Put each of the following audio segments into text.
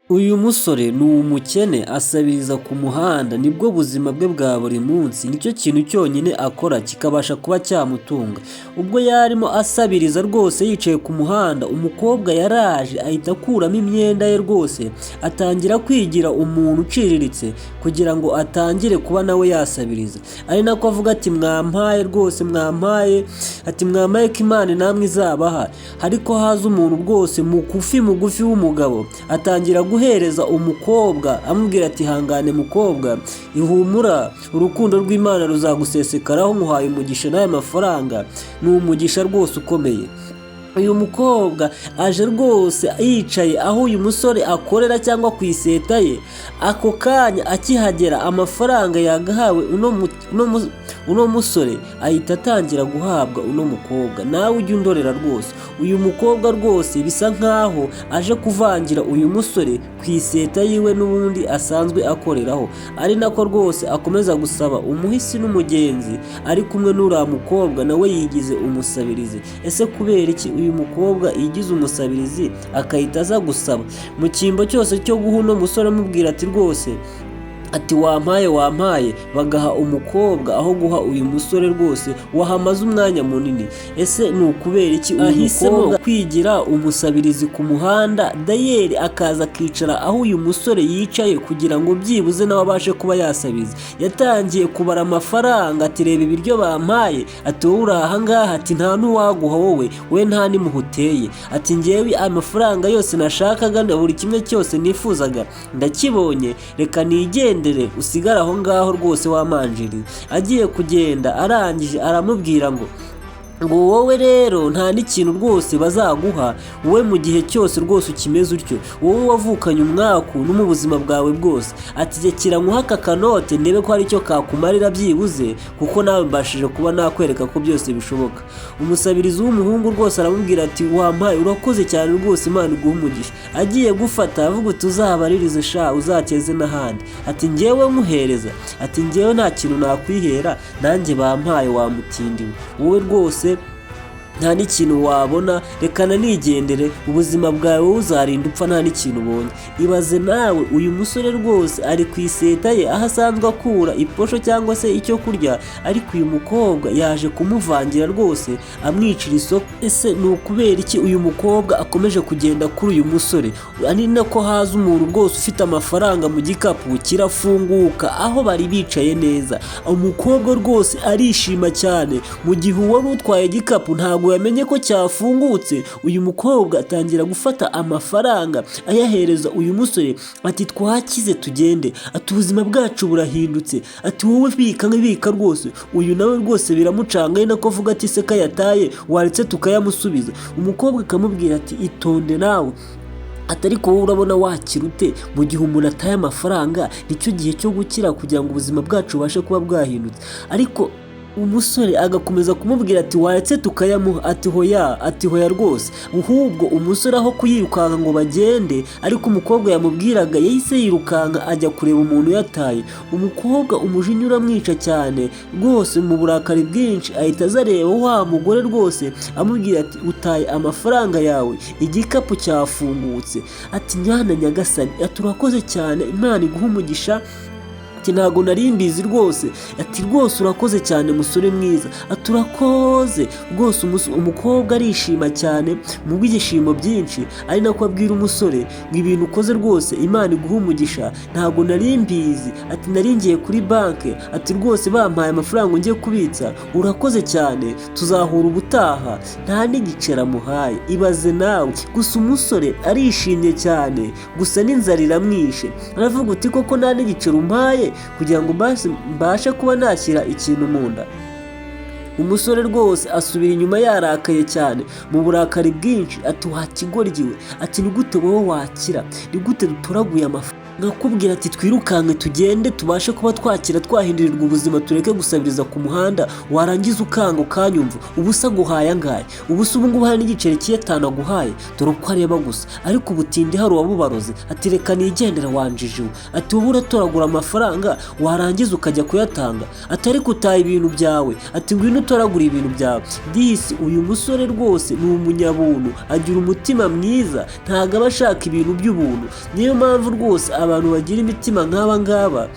Uyu musore ni umukene asabiriza ku muhanda, nibwo buzima bwe bwa buri munsi, nicyo kintu cyonyine akora kikabasha kuba cyamutunga. Ubwo yarimo asabiriza rwose yicaye ku muhanda, umukobwa yaraje ahita akuramo imyenda ye rwose, atangira kwigira umuntu uciriritse kugira ngo atangire kuba nawe yasabiriza. Ari nako avuga ati mwampaye rwose mwampaye, ati mwampaye ko Imana namwe izabaha. Ariko haza umuntu rwose mugufi w'umugabo atangira guhereza umukobwa amubwira ati hangane mukobwa, ihumura urukundo rw'Imana ruzagusesekaraho, nkuhaye umugisha n'aya mafaranga, ni umugisha rwose ukomeye. Uyu mukobwa aje rwose yicaye aho uyu musore akorera cyangwa ku iseta ye, ako kanya akihagera amafaranga yagahawe uno musore ahita atangira guhabwa uno mukobwa. Nawe ujya undorera rwose, uyu mukobwa rwose bisa nkaho aje kuvangira uyu musore ku iseta yiwe n'ubundi asanzwe akoreraho, ari nako rwose akomeza gusaba umuhisi n'umugenzi ari kumwe n'uriya mukobwa nawe yigize umusabirizi. Ese kubera iki uyu mukobwa yigize umusabirizi akahita aza gusaba mu cyimbo cyose cyo guha uno musore amubwira ati rwose ati wampaye, bagaha umukobwa aho guha uyu musore rwose wahamaze umwanya munini? Ese ni ukubera iki uyu mukobwa kwigira umusabirizi ku muhanda dayeri akaza akicara aho uyu musore yicaye kugira ngo byibuze nawe abashe kuba yasabiza? Yatangiye kubara amafaranga ati reba ibiryo bampaye, ati wowe uri aha ngaha, ati nta n'uwaguha wowe, we nta nimuhuteye, ati ngewe amafaranga yose nashakaga na buri kimwe cyose nifuzaga ndakibonye, reka nigende usigara aho ngaho rwose wamanjiriye. Agiye kugenda arangije aramubwira ngo wowe rero nta n'ikintu rwose bazaguha, wowe mu gihe cyose rwose ukimeze utyo, wowe wavukanye umwaku no mu buzima bwawe bwose, ati gekira nkuha aka kanote ndebe ko hari icyo kakumarira byibuze, kuko nawe mbashije kuba nakwereka ko byose bishoboka. Umusabirizi w'umuhungu rwose aramubwira ati wampaye, urakoze cyane rwose, Imana iguhe umugisha. Agiye gufata avuga uti uzabaririze sha uzakeze n'ahandi, ati ngewe muhereza, ati ngewe nta kintu nakwihera, nanjye bampaye wamutindiwe, wowe rwose nta n'ikintu wabona, rekana nigendere, ubuzima bwawe uzarinda upfa nta n'ikintu ubonye. Ibaze nawe uyu musore rwose ari ku iseta ye aho asanzwe akura iposho cyangwa se icyo kurya, ariko uyu mukobwa yaje kumuvangira rwose amwicira isoko. Ese ni ukubera iki uyu mukobwa akomeje kugenda kuri uyu musore? Ari nako haza umuntu rwose ufite amafaranga mu gikapu kirafunguka aho bari bicaye neza, umukobwa rwose arishima cyane, mu gihe uwari utwaye igikapu ntabwo yamenye ko cyafungutse. Uyu mukobwa atangira gufata amafaranga ayahereza uyu musore, ati twakize tugende, ati ubuzima bwacu burahindutse, ati wowe bika rwose. Uyu nawe rwose biramucanga, ari nako avuga ati se kayataye waretse tukayamusubiza. Umukobwa akamubwira ati itonde nawe, atari ko wowe urabona wakira ute mu gihe umuntu ataye amafaranga? Nicyo gihe cyo gukira kugira ngo ubuzima bwacu bubashe kuba bwahindutse. Ariko umusore agakomeza kumubwira ati waretse tukayamuha, ati hoya rwose. Ahubwo umusore aho kuyirukanka ngo bagende, ariko umukobwa yamubwiraga yahise yirukanka ajya kureba umuntu yataye. Umukobwa umujinya uramwica cyane rwose, mu burakari bwinshi ahita azareba wa mugore rwose amubwira ati utaye amafaranga yawe, igikapu cyafungutse, ati nyana nyagasani, ati urakoze cyane, Imana iguhe umugisha, ntago nari mbizi rwose, ati rwose urakoze cyane musore mwiza, ati urakoze rwose. Umukobwa arishima cyane mu byishimo byinshi, ari nako abwira umusore ngo ibintu ukoze rwose Imana iguhe umugisha, ntago nari mbizi, ati nari ngiye kuri banki, ati rwose bampaye amafaranga ngiye kubitsa, urakoze cyane, tuzahura ubutaha. Nta n'igiceri amuhaye. Ibaze nawe, gusa umusore arishimye cyane, gusa n'inzara iramwishe, aravuga uti koko nta n'igiceri umpaye kugira ngo mbashe kuba nashyira ikintu mu nda? Umusore rwose asubira inyuma yarakaye cyane mu burakari bwinshi, ati wakigoryiwe, ati ni gute wowe wakira, ni gute dutoraguye amafaranga nkakubwira ati twirukanke tugende tubashe kuba twakira twahindurirwa ubuzima, tureke gusabiriza ku muhanda, warangiza ukanga ukanyumva, ubusa guhaye angahe, ubusa ubu ngubu hari n'igiceri cy'atanu aguhaye, dore uko areba gusa, ariko ubutindi hari uwabubaroze, ati reka nigendera wanjijiwe, ati wowe uratoragura amafaranga warangiza ukajya kuyatanga, ati ariko utaye ibintu byawe, ati ngwino utoragura ibintu byawe. Disi uyu musore rwose ni umunyabuntu, agira umutima mwiza, ntabwo aba ashaka ibintu by'ubuntu. Niyo mpamvu rwose abantu bagira imitima nk'aba ngaba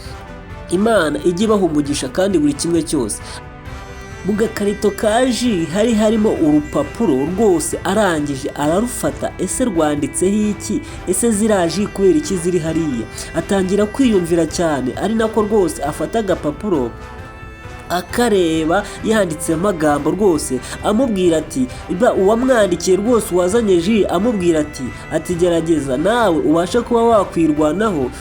Imana ijya ibaha umugisha kandi buri kimwe cyose. Mu gakarito ka ji hari harimo urupapuro rwose, arangije ararufata, ese rwanditseho iki, ese ziriya ji kubera iki ziri hariya? Atangira kwiyumvira cyane, ari nako rwose afata agapapuro akareba yanditsemo amagambo rwose amubwira ati uwamwandikiye rwose uwazanye ji amubwira ati gerageza nawe ubashe kuba wakwirwanaho,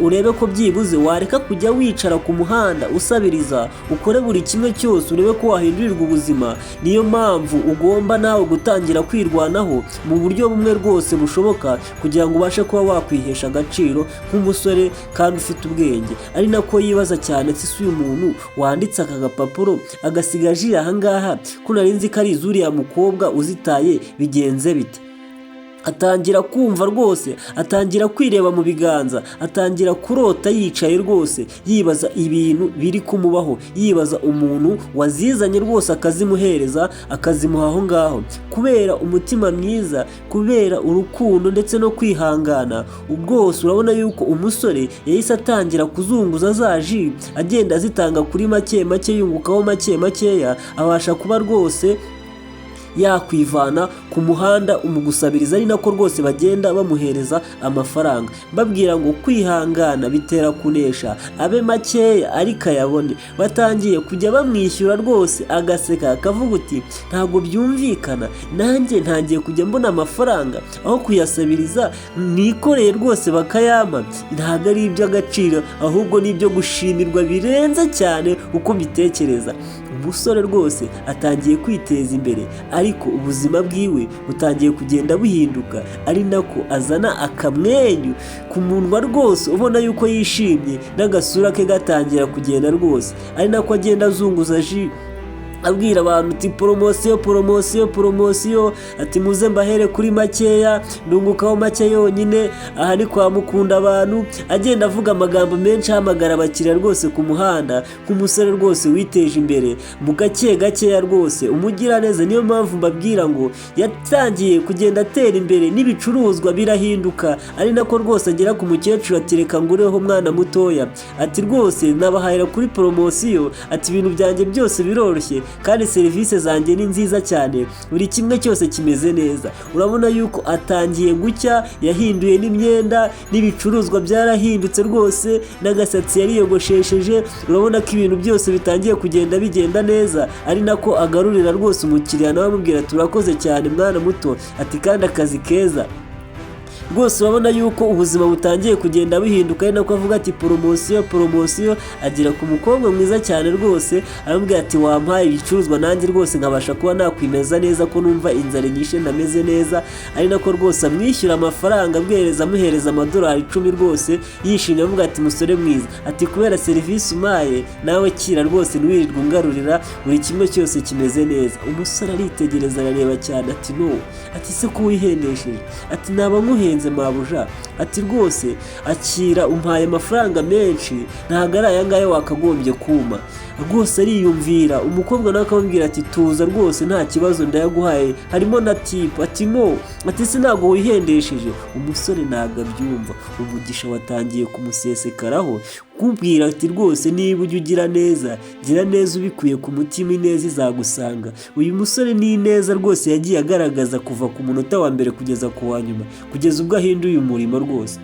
urebe ko byibuze wareka kujya wicara ku muhanda usabiriza, ukore buri kimwe cyose urebe ko wahindurirwa ubuzima. Niyo mpamvu ugomba nawe gutangira kwirwanaho mu buryo bumwe rwose bushoboka, kugira ngo ubashe kuba wakwihesha agaciro nk'umusore kandi ufite ubwenge. Ari nako yibaza cyane, si uyu muntu wanditse aka gapapuro agasiga ji ahangaha, ko nari nzi ko ari izuriya mukobwa uzitaye, bigenze bite? Atangira kumva rwose, atangira kwireba mu biganza, atangira kurota yicaye rwose, yibaza ibintu biri kumubaho, yibaza umuntu wazizanye rwose akazimuhereza, akazimuha aho ngaho. Kubera umutima mwiza, kubera urukundo ndetse no kwihangana, ubwose urabona yuko umusore yahise atangira kuzunguza za ji, agenda azitanga kuri make make, yungukaho make makeya, abasha kuba rwose yakwivana ku muhanda umugusabiriza. Ari nako rwose bagenda bamuhereza amafaranga, babwira ngo kwihangana bitera kunesha, abe makeya ariko ayabone. Batangiye kujya bamwishyura rwose, agaseka akavuga uti ntabwo byumvikana, nanjye ntangiye kujya mbona amafaranga aho kuyasabiriza nikoreye rwose bakayampa. Ntabwo ari iby'agaciro, ahubwo ni ibyo gushimirwa birenze cyane uko mbitekereza. Umusore rwose atangiye kwiteza imbere, ariko ubuzima bwiwe butangiye kugenda buhinduka, ari nako azana akamwenyu ku munwa rwose, ubona yuko yishimye, n'agasura ke gatangira kugenda rwose. Ari nako agenda azunguza ji, abwira abantu ati poromosiyo poromosiyo poromosiyo, ati muze mbahere kuri makeya, ndungukaho make yonyine, aha ni kwa mukunda abantu. Agenda avuga amagambo menshi ahamagara abakiriya rwose ku muhanda, nk'umusore rwose witeje imbere mu gake gakeya rwose, umugira neza. Niyo mpamvu mbabwira ngo yatangiye kugenda atera imbere, n'ibicuruzwa birahinduka. Ari nako rwose agera ku mukecuru ati reka ngureho mwana mutoya, ati rwose nabahahira kuri poromosiyo, ati ibintu byanjye byose biroroshye kandi serivisi zanjye ni nziza cyane, buri kimwe cyose kimeze neza. Urabona yuko atangiye gucya, yahinduye n'imyenda, n'ibicuruzwa byarahindutse rwose, n'agasatsi yariyogoshesheje. Urabona ko ibintu byose bitangiye kugenda bigenda neza. Ari nako agarurira rwose umukiriya, nawe amubwira turakoze cyane mwana muto, ati kandi akazi keza. Rwose urabona yuko ubuzima butangiye kugenda buhinduka, ari nako avuga ati poromosiyo poromosiyo. Agira ku mukobwa mwiza cyane rwose, aramubwira ati wampaye ibicuruzwa nanjye rwose nkabasha kuba nakwimeza neza, ko numva inzara nyishe ndameze neza. Ari nako rwose amwishyura amafaranga, amuhereza amadolari 10 rwose, yishimye avuga ati musore mwiza, ati kubera serivisi umpaye nawe kira rwose, ntiwirirwe ungarurira, buri kimwe cyose kimeze neza. Umusore aritegereza arareba cyane, ati no, ati se ko wihendesheje, ati naba nkuhenze mabuja, ati rwose akira umpaye amafaranga menshi, ntabwo ari aya ngaya wakagombye kuma. Rwose ariyumvira, umukobwa nawe akamubwira ati tuza rwose nta kibazo ndayaguhaye, harimo na tipu. Ati no, ati se ntabwo wihendesheje. Umusore ntabwo abyumva, umugisha watangiye kumusesekaraho, kubwira ati rwose niba ujya ugira neza, gira neza ubikuye ku mutima, ineza izagusanga. Uyu musore ni neza rwose yagiye agaragaza kuva ku munota wa mbere kugeza ku wa nyuma, kugeza ubwo ahinduye umurimo rwose.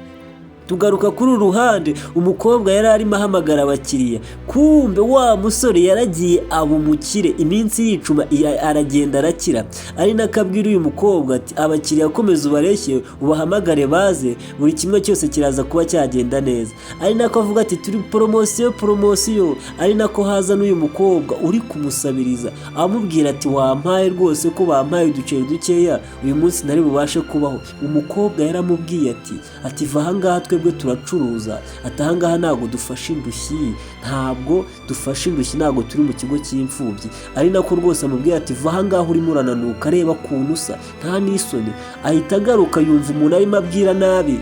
Tugaruka kuri uruhande, umukobwa yari arimo ahamagara abakiriya, kumbe wa musore yaragiye aba umukire, iminsi yicuma aragenda arakira. Ari nakabwira uyu mukobwa ati abakiriya komeza ubareshye, ubahamagare baze, buri kimwe cyose kiraza kuba cyagenda neza. Ari nako avuga ati turi poromosiyo poromosiyo. Ari nako haza n'uyu mukobwa uri kumusabiriza, amubwira ati wampaye rwose ko bampaye uduceri dukeya, uyu munsi nari bubashe kubaho. Umukobwa yaramubwiye ati va ahangaha twebwe turacuruza, ati ahangaha ntabwo dufashe indushyi, ntabwo dufashe indushyi, ntabwo turi mu kigo cy'imfubyi. Ari nako rwose amubwira ati va ahangaha urimo urananuka, reba kuntu usa, nta n'isoni. Ahita agaruka yumva umuntu arimo abwira nabi,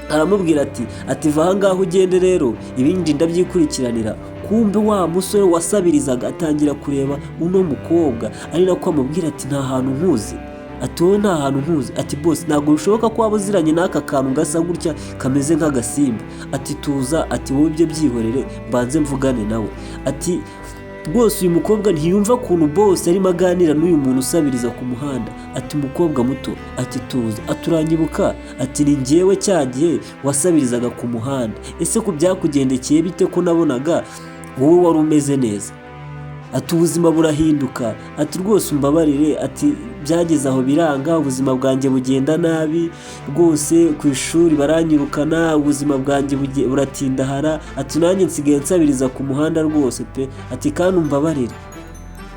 aramubwira ati va ahangaha ugende rero, ibindi ndabyikurikiranira. kumbe wa musore wasabirizaga atangira kureba uno mukobwa, ari nako amubwira ati nta hantu nkuzi, ati wowe nta hantu nkuzi, ati boss ntabwo bishoboka ko waba uziranye n'aka kantu gasa gutya kameze nk'agasimba, ati tuza, ati wowe ibyo byihorere mbanze mvugane nawe. Ati rwose uyu mukobwa ntiyumva ukuntu boss arimo aganira n'uyu muntu usabiriza ku muhanda. Ati umukobwa muto, ati tuza, aturanyibuka, ati ni njyewe cya gihe wasabirizaga ku muhanda, ese ko byakugendekeye bite ko nabonaga wowe wari umeze neza? Ati ubuzima burahinduka, ati rwose umbabarire, ati byageze aho biranga, ubuzima bwanjye bugenda nabi rwose, ku ishuri baranyirukana, ubuzima bwanjye buratindahara, ati nanjye nsigaye nsabiriza ku muhanda rwose pe, ati kandi umbabarire.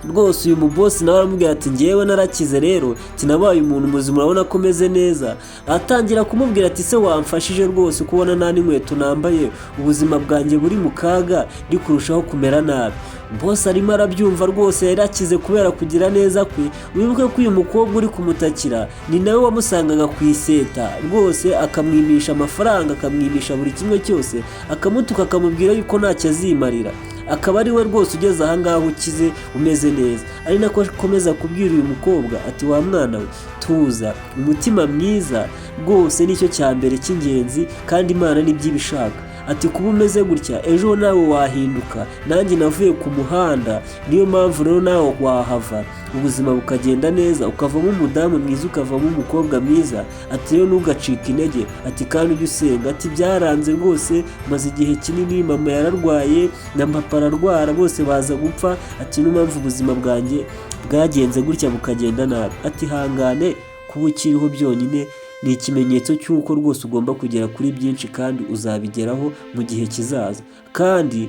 Rwose uyu mubosi nawe aramubwira ati njyewe narakize rero, nabaye umuntu muzima, urabona ko meze neza. Atangira kumubwira ati se wamfashije rwose kubona nta n'inkweto nambaye, ubuzima bwanjye buri mu kaga, ndi kurushaho kumera nabi. Boss arimo arabyumva rwose, yarakize kubera kugira neza kwe. Wibuke ko uyu mukobwa uri kumutakira ni nawe wamusangaga ku iseta rwose, akamwimisha amafaranga, akamwimisha buri kimwe cyose, akamutuka akamubwira yuko ntacyo azimarira, akaba ari we rwose ugeze ahangaha ukize umeze neza. Ari nako akomeza kubwira uyu mukobwa ati wa mwana we tuza, umutima mwiza rwose nicyo cya mbere cy'ingenzi, kandi Imana nibyo ibishaka. Ati kuba umeze gutya ejo nawe wahinduka, nanjye navuye ku muhanda, niyo mpamvu rero nawe wahava, ubuzima bukagenda neza, ukavamo umudamu mwiza, ukavamo umukobwa mwiza. Ati rero ntugacike intege, ati kandi ujye usenga. Ati byaranze rwose, maze igihe kinini, mama yararwaye na papa ararwara, bose baza gupfa. Ati niyo mpamvu ubuzima bwanjye bwagenze gutya bukagenda nabi. Ati hangane, kuba ukiriho byonyine ni ikimenyetso cy'uko rwose ugomba kugera kuri byinshi kandi uzabigeraho mu gihe kizaza. Kandi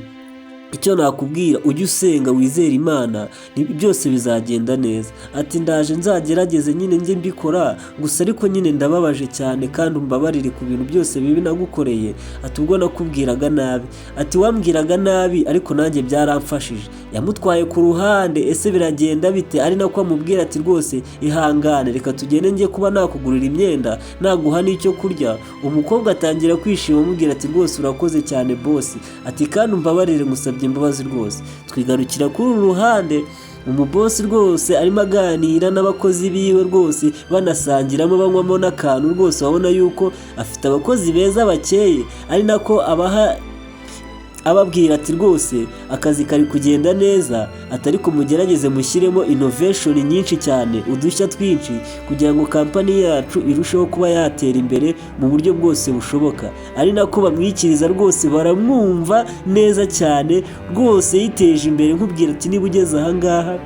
icyo nakubwira, ujye usenga, wizere Imana, byose bizagenda neza. Ati ndaje nzagerageze nyine njye mbikora, gusa ariko nyine ndababaje cyane, kandi umbabarire ku bintu byose bibi nagukoreye. Ati ubwo nakubwiraga nabi, ati wambwiraga nabi ariko nanjye byaramfashije. Yamutwaye ku ruhande, ese biragenda bite? Ari nako amubwira ati rwose ihangane, reka tugende njye kuba nakugurira imyenda, naguha n'icyo kurya. Umukobwa atangira kwishima, amubwira ati rwose urakoze cyane boss, ati kandi umbabarire, musabye imbabazi rwose. Twigarukira kuri uru ruhande, umubosi rwose arimo aganira n'abakozi biwe rwose, banasangiramo banywamo n'akantu rwose, wabona yuko afite abakozi beza bakeye. Ari nako ababwira ati rwose akazi kari kugenda neza, atari kumugerageze mushyiremo innovation nyinshi cyane, udushya twinshi, kugira ngo kampani yacu irusheho kuba yatera imbere mu buryo bwose bushoboka. Ari nako bamwikiriza rwose, baramwumva neza cyane rwose, yiteje imbere. Nkubwira ati niba ugeze ahangaha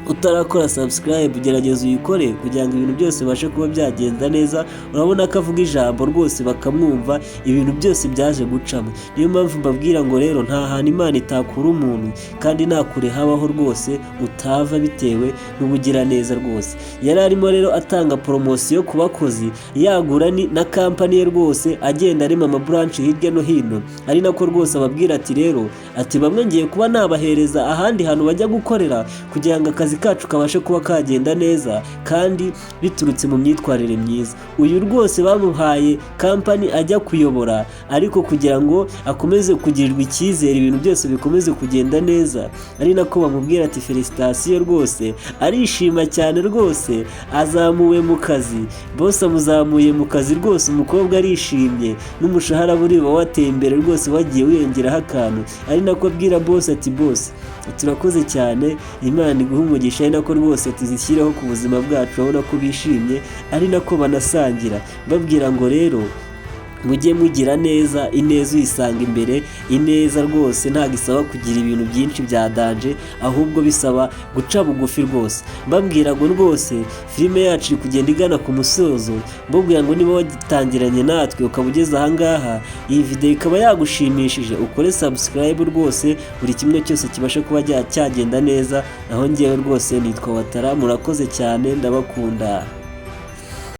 utarakora subscribe, gerageza uyikore kugira ngo ibintu byose bibashe kuba byagenda neza. Urabona ko avuga ijambo rwose bakamwumva, ibintu byose byaje gucamo. Niyo mpamvu mbabwira ngo rero nta hantu Imana itakura umuntu, kandi nta kure habaho rwose utava bitewe n'ubugira neza rwose. Yari arimo rero atanga promosiyo ku bakozi, yagura na kampani ye rwose, agenda arema amabranch hirya no hino. Ari nako rwose ababwira ati rero, ati bamwe ngiye kuba nabahereza ahandi hantu bajya gukorera, kugira ngo akazi kacu kabashe kuba kagenda neza kandi biturutse mu myitwarire myiza. Uyu rwose bamuhaye kampani ajya kuyobora, ariko kugira ngo akomeze kugirirwa icyizere, ibintu byose bikomeze kugenda neza. Ari nako bamubwira ati felicitation rwose, arishima cyane rwose, azamuwe mu kazi, boss amuzamuye mu kazi rwose. Umukobwa arishimye, n'umushahara buriba wateye imbere rwose, wagiye wiyongeraho akantu. Ari nako abwira boss ati boss turakoze cyane, Imana iguhe umugisha. Ari nako rwose tuzishyireho ku buzima bwacu, urabona ko bishimye. Ari nako banasangira, babwira ngo rero mujye mugira neza, ineza uyisanga imbere. Ineza rwose ntabwo isaba kugira ibintu byinshi bya danje, ahubwo bisaba guca bugufi rwose. Mbabwira ngo rwose filime yacu iri kugenda igana ku musozo, mbabwira ngo niba wagitangiranye natwe ukaba ugeze ahangaha, iyi video ikaba yagushimishije, ukore subscribe rwose, buri kimwe cyose kibashe kuba cyagenda neza. Naho ngewe rwose nitwa Watara, murakoze cyane, ndabakunda.